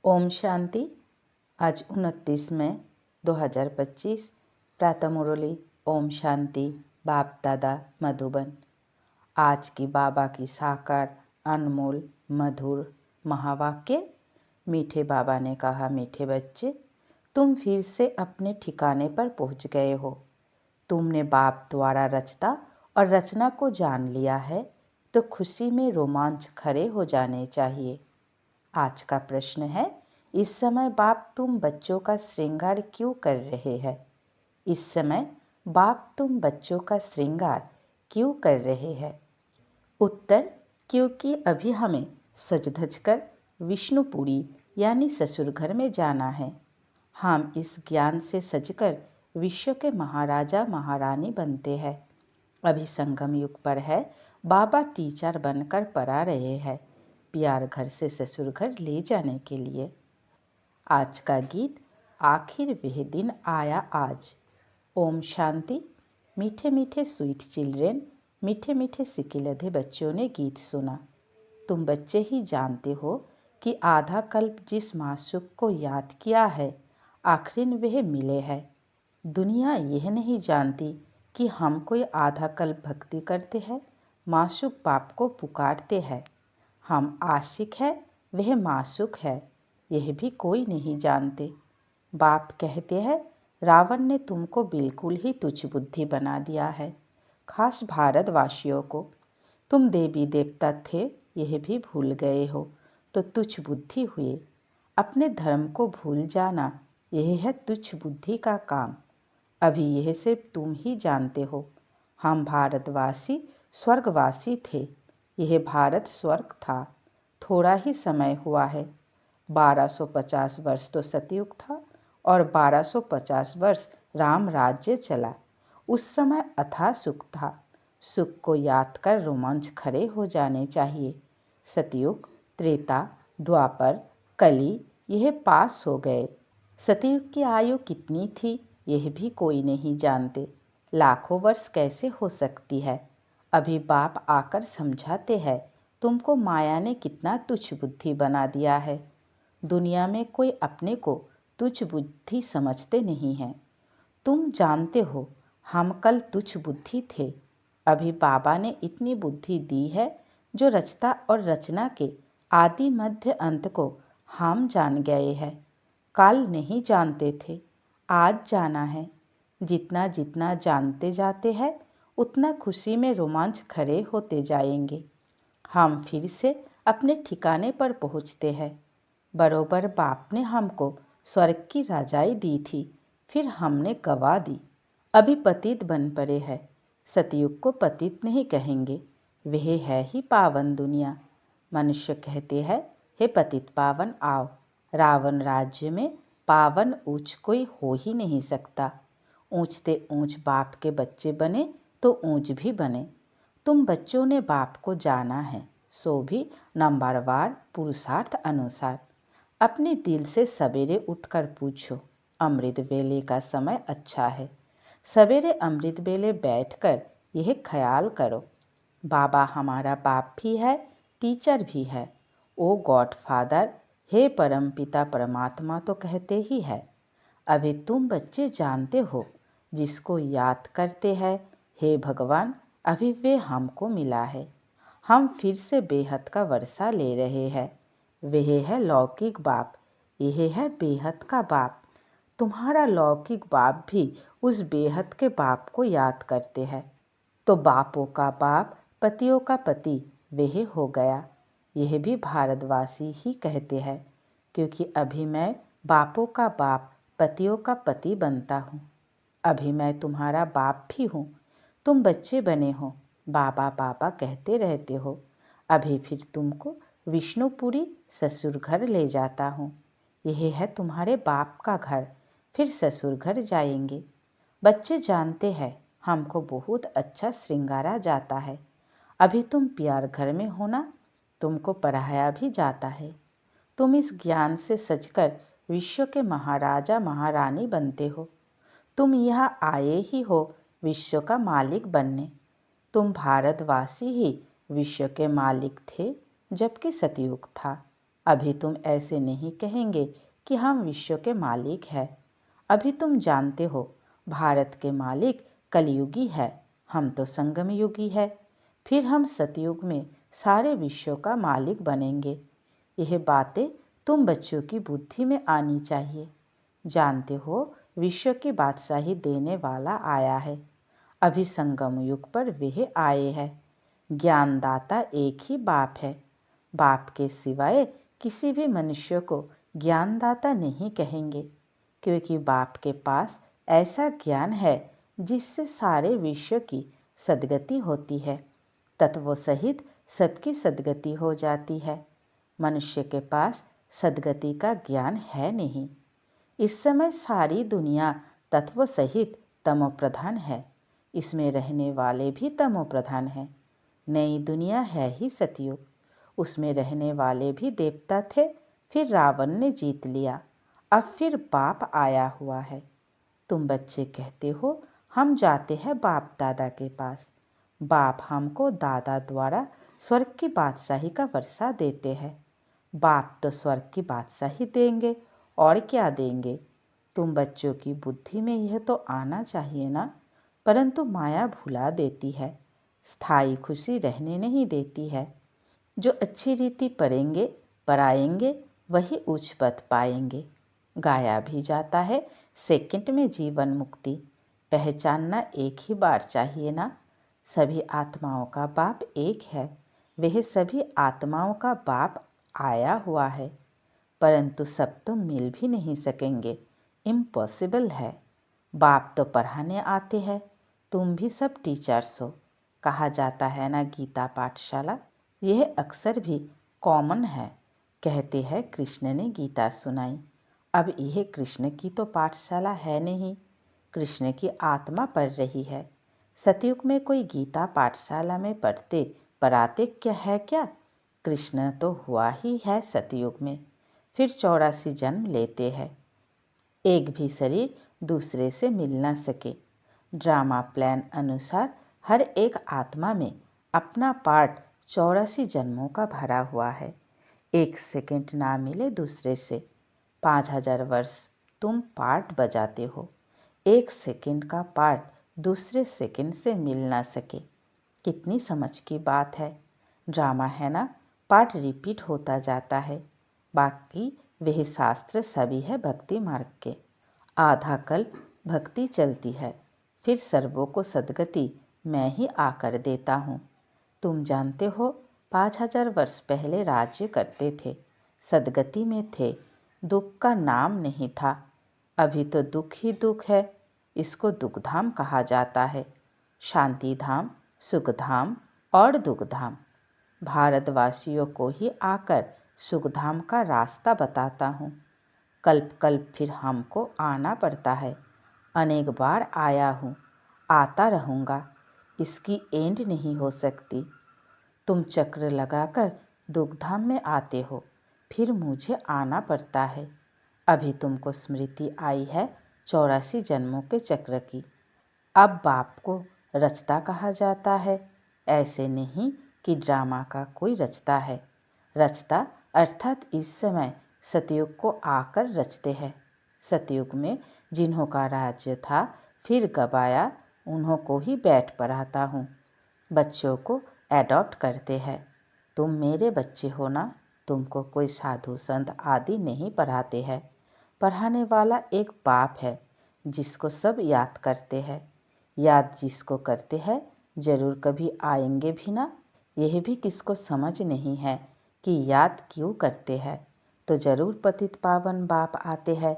ओम शांति। आज 29 मई 2025 प्रातः मुरली। ओम शांति। बाप दादा मधुबन। आज की बाबा की साकार अनमोल मधुर महावाक्य। मीठे बाबा ने कहा, मीठे बच्चे, तुम फिर से अपने ठिकाने पर पहुंच गए हो। तुमने बाप द्वारा रचता और रचना को जान लिया है, तो खुशी में रोमांच खड़े हो जाने चाहिए। आज का प्रश्न है, इस समय बाप तुम बच्चों का श्रृंगार क्यों कर रहे हैं? इस समय बाप तुम बच्चों का श्रृंगार क्यों कर रहे हैं? उत्तर, क्योंकि अभी हमें सज धज कर विष्णुपुरी यानी ससुर घर में जाना है। हम इस ज्ञान से सजकर विश्व के महाराजा महारानी बनते हैं। अभी संगम युग पर है, बाबा टीचर बनकर पढ़ा रहे हैं, प्यार घर से ससुर घर ले जाने के लिए। आज का गीत, आखिर वह दिन आया आज। ओम शांति। मीठे मीठे स्वीट चिल्ड्रेन, मीठे मीठे सिकिलधे बच्चों ने गीत सुना। तुम बच्चे ही जानते हो कि आधा कल्प जिस मासूक को याद किया है, आखिर वह मिले है। दुनिया यह नहीं जानती कि हम कोई आधा कल्प भक्ति करते हैं, मासूक बाप को पुकारते हैं। हम आशिक है, वह मासूक है, यह भी कोई नहीं जानते। बाप कहते हैं, रावण ने तुमको बिल्कुल ही तुच्छ बुद्धि बना दिया है, खास भारतवासियों को। तुम देवी देवता थे, यह भी भूल गए हो, तो तुच्छ बुद्धि हुए। अपने धर्म को भूल जाना, यह है तुच्छ बुद्धि का काम। अभी यह सिर्फ तुम ही जानते हो। हम भारतवासी स्वर्गवासी थे, यह भारत स्वर्ग था। थोड़ा ही समय हुआ है। 1250 वर्ष तो सतयुग था और 1250 वर्ष राम राज्य चला। उस समय अथाह सुख था। सुख को याद कर रोमांच खड़े हो जाने चाहिए। सतयुग, त्रेता, द्वापर, कली यह पास हो गए। सतयुग की आयु कितनी थी, यह भी कोई नहीं जानते। लाखों वर्ष कैसे हो सकती है? अभी बाप आकर समझाते हैं, तुमको माया ने कितना तुच्छ बुद्धि बना दिया है। दुनिया में कोई अपने को तुच्छ बुद्धि समझते नहीं हैं। तुम जानते हो, हम कल तुच्छ बुद्धि थे। अभी बाबा ने इतनी बुद्धि दी है, जो रचता और रचना के आदि मध्य अंत को हम जान गए हैं। कल नहीं जानते थे, आज जाना है। जितना जितना जानते जाते हैं, उतना खुशी में रोमांच खड़े होते जाएंगे। हम फिर से अपने ठिकाने पर पहुँचते हैं। बरोबर बाप ने हमको स्वर्ग की राजाई दी थी, फिर हमने गवा दी। अभी पतित बन पड़े हैं। सतयुग को पतित नहीं कहेंगे, वह है ही पावन दुनिया। मनुष्य कहते हैं, हे पतित पावन आओ। रावण राज्य में पावन ऊंच कोई हो ही नहीं सकता। ऊंचते ऊंच बाप के बच्चे बने तो ऊंच भी बने। तुम बच्चों ने बाप को जाना है, सो भी नंबरवार पुरुषार्थ अनुसार। अपने दिल से सवेरे उठकर पूछो, अमृत वेले का समय अच्छा है। सवेरे अमृत वेले बैठकर यह ख्याल करो, बाबा हमारा बाप भी है, टीचर भी है। ओ गॉड फादर, हे परमपिता परमात्मा तो कहते ही है। अभी तुम बच्चे जानते हो, जिसको याद करते हैं, हे भगवान, अभी वे हमको मिला है। हम फिर से बेहद का वर्षा ले रहे हैं। वह है लौकिक बाप, यह है बेहद का बाप। तुम्हारा लौकिक बाप भी उस बेहद के बाप को याद करते हैं, तो बापों का बाप पतियों का पति वह हो गया। यह भी भारतवासी ही कहते हैं, क्योंकि अभी मैं बापों का बाप पतियों का पति बनता हूँ। अभी मैं तुम्हारा बाप भी हूँ। तुम बच्चे बने हो, बाबा बाबा कहते रहते हो। अभी फिर तुमको विष्णुपुरी ससुर घर ले जाता हूँ। यह है तुम्हारे बाप का घर, फिर ससुर घर जाएंगे। बच्चे जानते हैं, हमको बहुत अच्छा श्रृंगारा जाता है। अभी तुम प्यार घर में हो ना, तुमको पढ़ाया भी जाता है। तुम इस ज्ञान से सजकर विश्व के महाराजा महारानी बनते हो। तुम यहाँ आए ही हो विश्व का मालिक बनने। तुम भारतवासी ही विश्व के मालिक थे, जबकि सतयुग था। अभी तुम ऐसे नहीं कहेंगे कि हम विश्व के मालिक हैं। अभी तुम जानते हो भारत के मालिक कलयुगी है, हम तो संगम युगी है। फिर हम सतयुग में सारे विश्व का मालिक बनेंगे। यह बातें तुम बच्चों की बुद्धि में आनी चाहिए। जानते हो विश्व की बादशाही देने वाला आया है। अभी संगम युग पर वह आए हैं। ज्ञानदाता एक ही बाप है। बाप के सिवाय किसी भी मनुष्य को ज्ञानदाता नहीं कहेंगे, क्योंकि बाप के पास ऐसा ज्ञान है जिससे सारे विश्व की सद्गति होती है, तत्वों सहित सबकी सद्गति हो जाती है। मनुष्य के पास सद्गति का ज्ञान है नहीं। इस समय सारी दुनिया तत्व सहित तमोप्रधान है। इसमें रहने वाले भी तमोप्रधान हैं। नई दुनिया है ही सतयुग, उसमें रहने वाले भी देवता थे, फिर रावण ने जीत लिया, अब फिर बाप आया हुआ है। तुम बच्चे कहते हो हम जाते हैं बाप दादा के पास। बाप हमको दादा द्वारा स्वर्ग की बादशाही का वर्षा देते हैं। बाप तो स्वर्ग की बादशाही देंगे, और क्या देंगे। तुम बच्चों की बुद्धि में यह तो आना चाहिए ना, परंतु माया भुला देती है, स्थायी खुशी रहने नहीं देती है। जो अच्छी रीति पढ़ेंगे पढ़ाएंगे वही उच्च पद पाएंगे। गाया भी जाता है सेकंड में जीवन मुक्ति। पहचानना एक ही बार चाहिए ना। सभी आत्माओं का बाप एक है, वह सभी आत्माओं का बाप आया हुआ है, परंतु सब तो मिल भी नहीं सकेंगे, इम्पॉसिबल है। बाप तो पढ़ाने आते हैं, तुम भी सब टीचर्स हो। कहा जाता है ना गीता पाठशाला, यह अक्सर भी कॉमन है। कहते हैं कृष्ण ने गीता सुनाई। अब यह कृष्ण की तो पाठशाला है नहीं, कृष्ण की आत्मा पढ़ रही है। सतयुग में कोई गीता पाठशाला में पढ़ते पढ़ाते क्या है क्या। कृष्ण तो हुआ ही है सतयुग में, फिर 84 जन्म लेते हैं। एक भी शरीर दूसरे से मिल न सके। ड्रामा प्लान अनुसार हर एक आत्मा में अपना पार्ट 84 जन्मों का भरा हुआ है। एक सेकंड ना मिले दूसरे से। 5000 वर्ष तुम पार्ट बजाते हो, एक सेकंड का पार्ट दूसरे सेकंड से मिल ना सके। कितनी समझ की बात है। ड्रामा है ना, पार्ट रिपीट होता जाता है। बाकी वह शास्त्र सभी है भक्ति मार्ग के। आधा कल्प भक्ति चलती है, फिर सर्वों को सद्गति मैं ही आकर देता हूँ। तुम जानते हो 5000 वर्ष पहले राज्य करते थे, सद्गति में थे, दुख का नाम नहीं था। अभी तो दुख ही दुख है, इसको दुखधाम कहा जाता है। शांति धाम, सुखधाम और दुखधाम। भारतवासियों को ही आकर सुखधाम का रास्ता बताता हूँ। कल्प कल्प फिर हमको आना पड़ता है। अनेक बार आया हूँ, आता रहूँगा, इसकी एंड नहीं हो सकती। तुम चक्र लगाकर दुखधाम में आते हो, फिर मुझे आना पड़ता है। अभी तुमको स्मृति आई है 84 जन्मों के चक्र की। अब बाप को रचता कहा जाता है। ऐसे नहीं कि ड्रामा का कोई रचता है। रचता अर्थात इस समय सतयुग को आकर रचते हैं। सतयुग में जिन्हों का राज्य था फिर गवाया, उन्हों को ही बैठ पढ़ाता हूँ। बच्चों को एडॉप्ट करते हैं। तुम मेरे बच्चे हो ना, तुमको कोई साधु संत आदि नहीं पढ़ाते हैं। पढ़ाने वाला एक बाप है जिसको सब याद करते हैं। याद जिसको करते हैं जरूर कभी आएंगे भी ना। यह भी किसको समझ नहीं है कि याद क्यों करते हैं, तो जरूर पतित पावन बाप आते हैं।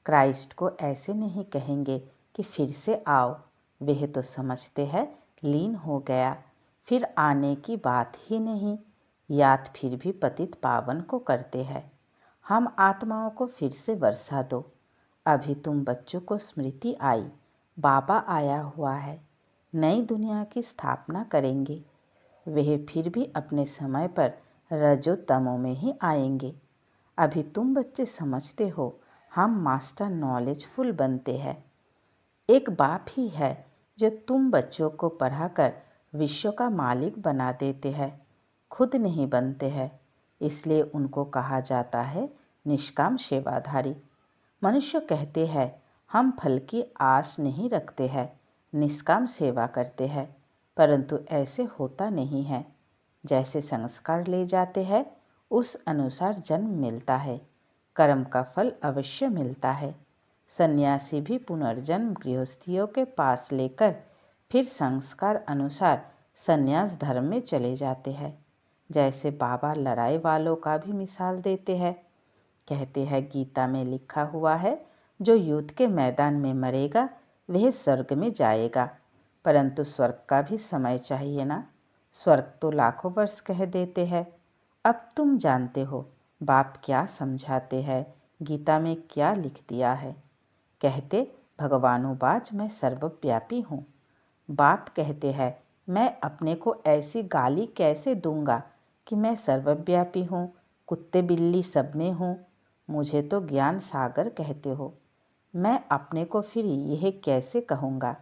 क्राइस्ट को ऐसे नहीं कहेंगे कि फिर से आओ, वह तो समझते हैं लीन हो गया, फिर आने की बात ही नहीं। याद फिर भी पतित पावन को करते हैं। हम आत्माओं को फिर से वर्षा दो। अभी तुम बच्चों को स्मृति आई, बाबा आया हुआ है, नई दुनिया की स्थापना करेंगे। वह फिर भी अपने समय पर रजो तमो में ही आएंगे। अभी तुम बच्चे समझते हो हम मास्टर नॉलेजफुल बनते हैं। एक बाप ही है जो तुम बच्चों को पढ़ाकर विश्व का मालिक बना देते हैं, खुद नहीं बनते हैं। इसलिए उनको कहा जाता है निष्काम सेवाधारी। मनुष्य कहते हैं हम फल की आस नहीं रखते हैं, निष्काम सेवा करते हैं, परंतु ऐसे होता नहीं है। जैसे संस्कार ले जाते हैं उस अनुसार जन्म मिलता है, कर्म का फल अवश्य मिलता है। सन्यासी भी पुनर्जन्म गृहस्थियों के पास लेकर फिर संस्कार अनुसार सन्यास धर्म में चले जाते हैं। जैसे बाबा लड़ाई वालों का भी मिसाल देते हैं। कहते हैं गीता में लिखा हुआ है, जो युद्ध के मैदान में मरेगा वह स्वर्ग में जाएगा, परंतु स्वर्ग का भी समय चाहिए ना। स्वर्ग तो लाखों वर्ष कह देते हैं। अब तुम जानते हो बाप क्या समझाते हैं, गीता में क्या लिख दिया है। कहते भगवानुवाच मैं सर्वव्यापी हूँ। बाप कहते हैं मैं अपने को ऐसी गाली कैसे दूंगा कि मैं सर्वव्यापी हूँ, कुत्ते बिल्ली सब में हूँ। मुझे तो ज्ञान सागर कहते हो, मैं अपने को फिर यह कैसे कहूँगा।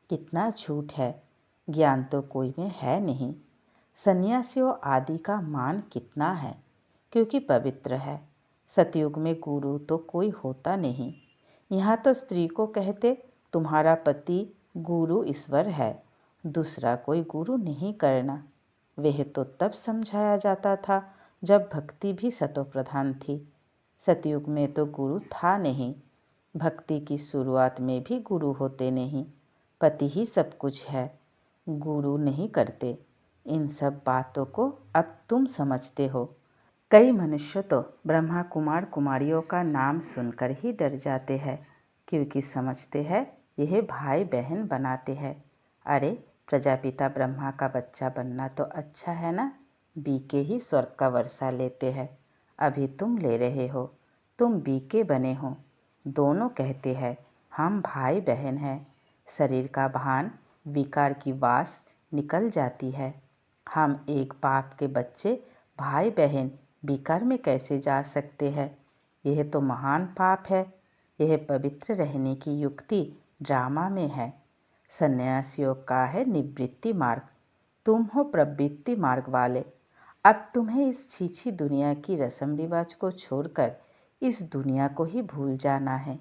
कितना झूठ है, ज्ञान तो कोई में है नहीं। सन्यासियों आदि का मान कितना है, क्योंकि पवित्र है। सतयुग में गुरु तो कोई होता नहीं। यहाँ तो स्त्री को कहते तुम्हारा पति गुरु ईश्वर है, दूसरा कोई गुरु नहीं करना। वह तो तब समझाया जाता था जब भक्ति भी सतोप्रधान थी। सतयुग में तो गुरु था नहीं। भक्ति की शुरुआत में भी गुरु होते नहीं, पति ही सब कुछ है, गुरु नहीं करते। इन सब बातों को अब तुम समझते हो। कई मनुष्य तो ब्रह्मा कुमार कुमारियों का नाम सुनकर ही डर जाते हैं, क्योंकि समझते हैं यह भाई बहन बनाते हैं। अरे प्रजापिता ब्रह्मा का बच्चा बनना तो अच्छा है ना, बीके ही स्वर्ग का वर्षा लेते हैं। अभी तुम ले रहे हो, तुम बीके बने हो। दोनों कहते हैं हम भाई बहन हैं। शरीर का भान विकार की वास निकल जाती है। हम एक बाप के बच्चे भाई बहन विकार में कैसे जा सकते हैं। यह तो महान पाप है। यह पवित्र रहने की युक्ति ड्रामा में है। सन्यासियों का है निवृत्ति मार्ग, तुम हो प्रवृत्ति मार्ग वाले। अब तुम्हें इस छीछी दुनिया की रस्म रिवाज को छोड़कर इस दुनिया को ही भूल जाना है।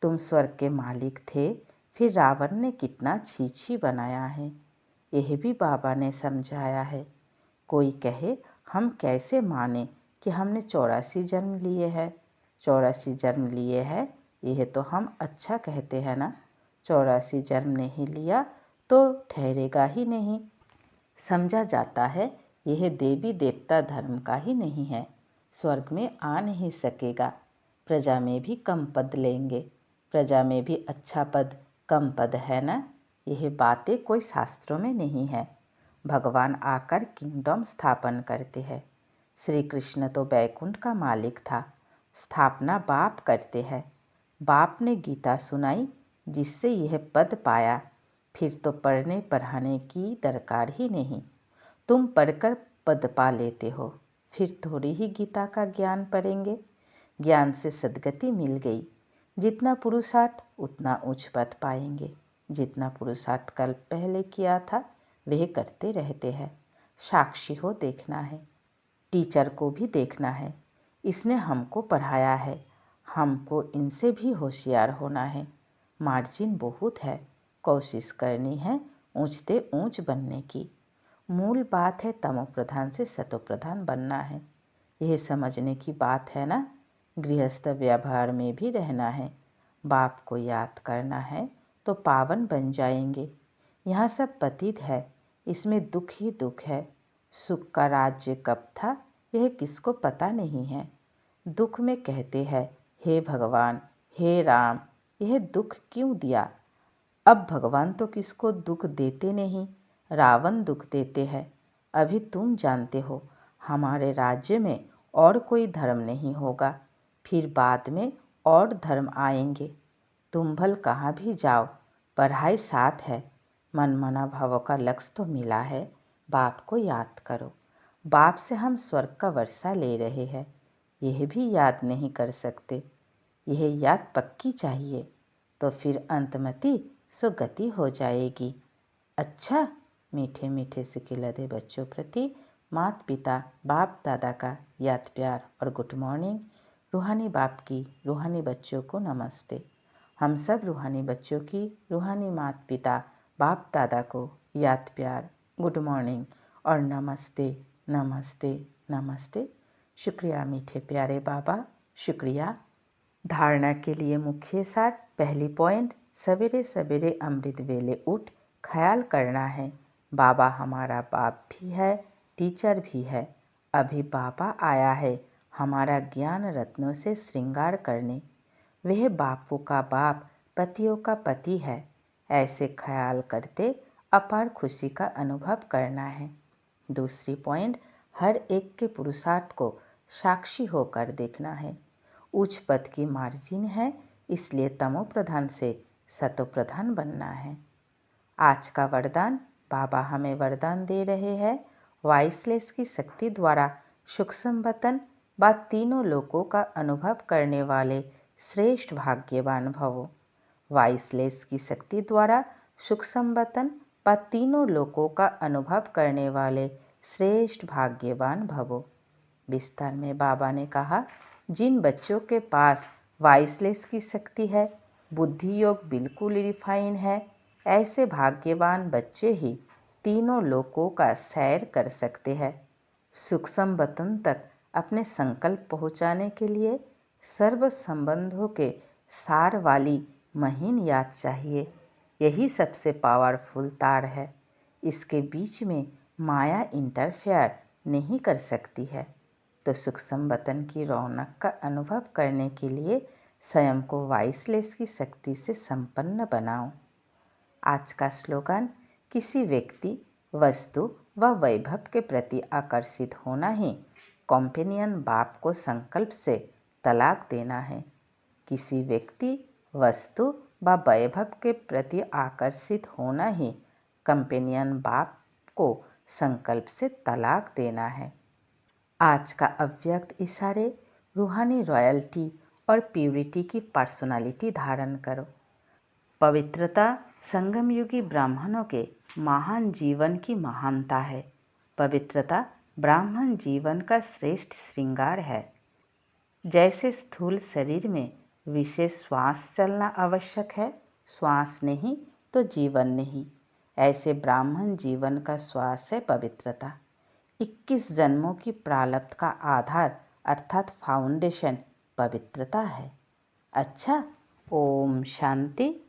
तुम स्वर्ग के मालिक थे, फिर रावण ने कितना छीछी बनाया है, यह भी बाबा ने समझाया है। कोई कहे हम कैसे माने कि हमने 84 जन्म लिए हैं। 84 जन्म लिए हैं, यह तो हम अच्छा कहते हैं ना। 84 जन्म नहीं लिया तो ठहरेगा ही नहीं। समझा जाता है यह देवी देवता धर्म का ही नहीं है, स्वर्ग में आ नहीं सकेगा। प्रजा में भी कम पद लेंगे, प्रजा में भी अच्छा पद कम पद है ना। यह बातें कोई शास्त्रों में नहीं है। भगवान आकर किंगडम स्थापन करते हैं। श्री कृष्ण तो बैकुंठ का मालिक था, स्थापना बाप करते हैं। बाप ने गीता सुनाई जिससे यह पद पाया, फिर तो पढ़ने पढ़ाने की दरकार ही नहीं। तुम पढ़कर पद पा लेते हो, फिर थोड़ी ही गीता का ज्ञान पढ़ेंगे। ज्ञान से सद्गति मिल गई, जितना पुरुषार्थ उतना उच्च पद पाएंगे। जितना पुरुषार्थ कल पहले किया था वह करते रहते हैं। साक्षी हो देखना है, टीचर को भी देखना है। इसने हमको पढ़ाया है, हमको इनसे भी होशियार होना है। मार्जिन बहुत है, कोशिश करनी है ऊंचते ऊंच बनने की। मूल बात है तमोप्रधान से सतोप्रधान बनना है। यह समझने की बात है ना। गृहस्थ व्यवहार में भी रहना है, बाप को याद करना है तो पावन बन जाएंगे। यहाँ सब पतित है, इसमें दुख ही दुख है। सुख का राज्य कब था यह किसको पता नहीं है। दुख में कहते हैं हे भगवान, हे राम, यह दुख क्यों दिया। अब भगवान तो किसको दुख देते नहीं, रावण दुख देते हैं। अभी तुम जानते हो हमारे राज्य में और कोई धर्म नहीं होगा, फिर बाद में और धर्म आएंगे। तुम भल कहाँ भी जाओ, पढ़ाई साथ है। मनमाना भावों का लक्ष्य तो मिला है, बाप को याद करो। बाप से हम स्वर्ग का वर्षा ले रहे हैं, यह भी याद नहीं कर सकते। यह याद पक्की चाहिए, तो फिर अंतमति सुगति हो जाएगी। अच्छा, मीठे मीठे से खिलते बच्चों प्रति माता पिता बाप दादा का याद प्यार और गुड मॉर्निंग। रूहानी बाप की रूहानी बच्चों को नमस्ते। हम सब रूहानी बच्चों की रूहानी माता पिता बाप दादा को याद प्यार, गुड मॉर्निंग और नमस्ते नमस्ते नमस्ते। शुक्रिया मीठे प्यारे बाबा, शुक्रिया। धारणा के लिए मुख्य सार। पहली पॉइंट, सवेरे सवेरे अमृत वेले उठ ख्याल करना है बाबा हमारा बाप भी है, टीचर भी है। अभी बाबा आया है हमारा ज्ञान रत्नों से श्रृंगार करने। वह बापों का बाप, पतियों का पति है। ऐसे ख्याल करते अपार खुशी का अनुभव करना है। दूसरी पॉइंट, हर एक के पुरुषार्थ को साक्षी होकर देखना है। उच्च पद की मार्जिन है, इसलिए तमो प्रधान से सतो प्रधान बनना है। आज का वरदान, बाबा हमें वरदान दे रहे हैं, वाइसलेस की शक्ति द्वारा सुख संपत्ति व तीनों लोकों का अनुभव करने वाले श्रेष्ठ भाग्यवान भवो। वाइसलेस की शक्ति द्वारा सुख संपत्ति व तीनों लोकों का अनुभव करने वाले श्रेष्ठ भाग्यवान भवो। विस्तार में बाबा ने कहा, जिन बच्चों के पास वाइसलेस की शक्ति है, बुद्धि योग बिल्कुल रिफाइन है, ऐसे भाग्यवान बच्चे ही तीनों लोकों का सैर कर सकते हैं। सूक्ष्म वतन तक अपने संकल्प पहुंचाने के लिए सर्व संबंधों के सार वाली महीन याद चाहिए। यही सबसे पावरफुल तार है। इसके बीच में माया इंटरफेयर नहीं कर सकती है। तो सूक्ष्म वतन की रौनक का अनुभव करने के लिए स्वयं को वाइसलेस की शक्ति से संपन्न बनाओ। आज का स्लोगन, किसी व्यक्ति, वस्तु व वैभव के प्रति आकर्षित होना ही कॉम्पेनियन बाप को संकल्प से तलाक देना है। किसी व्यक्ति, वस्तु व वैभव के प्रति आकर्षित होना ही कंपेनियन बाप को संकल्प से तलाक देना है। आज का अव्यक्त इशारे, रूहानी रॉयल्टी और प्यूरिटी की पर्सनालिटी धारण करो। पवित्रता संगम युगी ब्राह्मणों के महान जीवन की महानता है। पवित्रता ब्राह्मण जीवन का श्रेष्ठ श्रृंगार है। जैसे स्थूल शरीर में विशेष श्वास चलना आवश्यक है, श्वास नहीं तो जीवन नहीं, ऐसे ब्राह्मण जीवन का श्वास है पवित्रता। 21 जन्मों की प्रारब्ध का आधार अर्थात फाउंडेशन पवित्रता है। अच्छा, ओम शांति।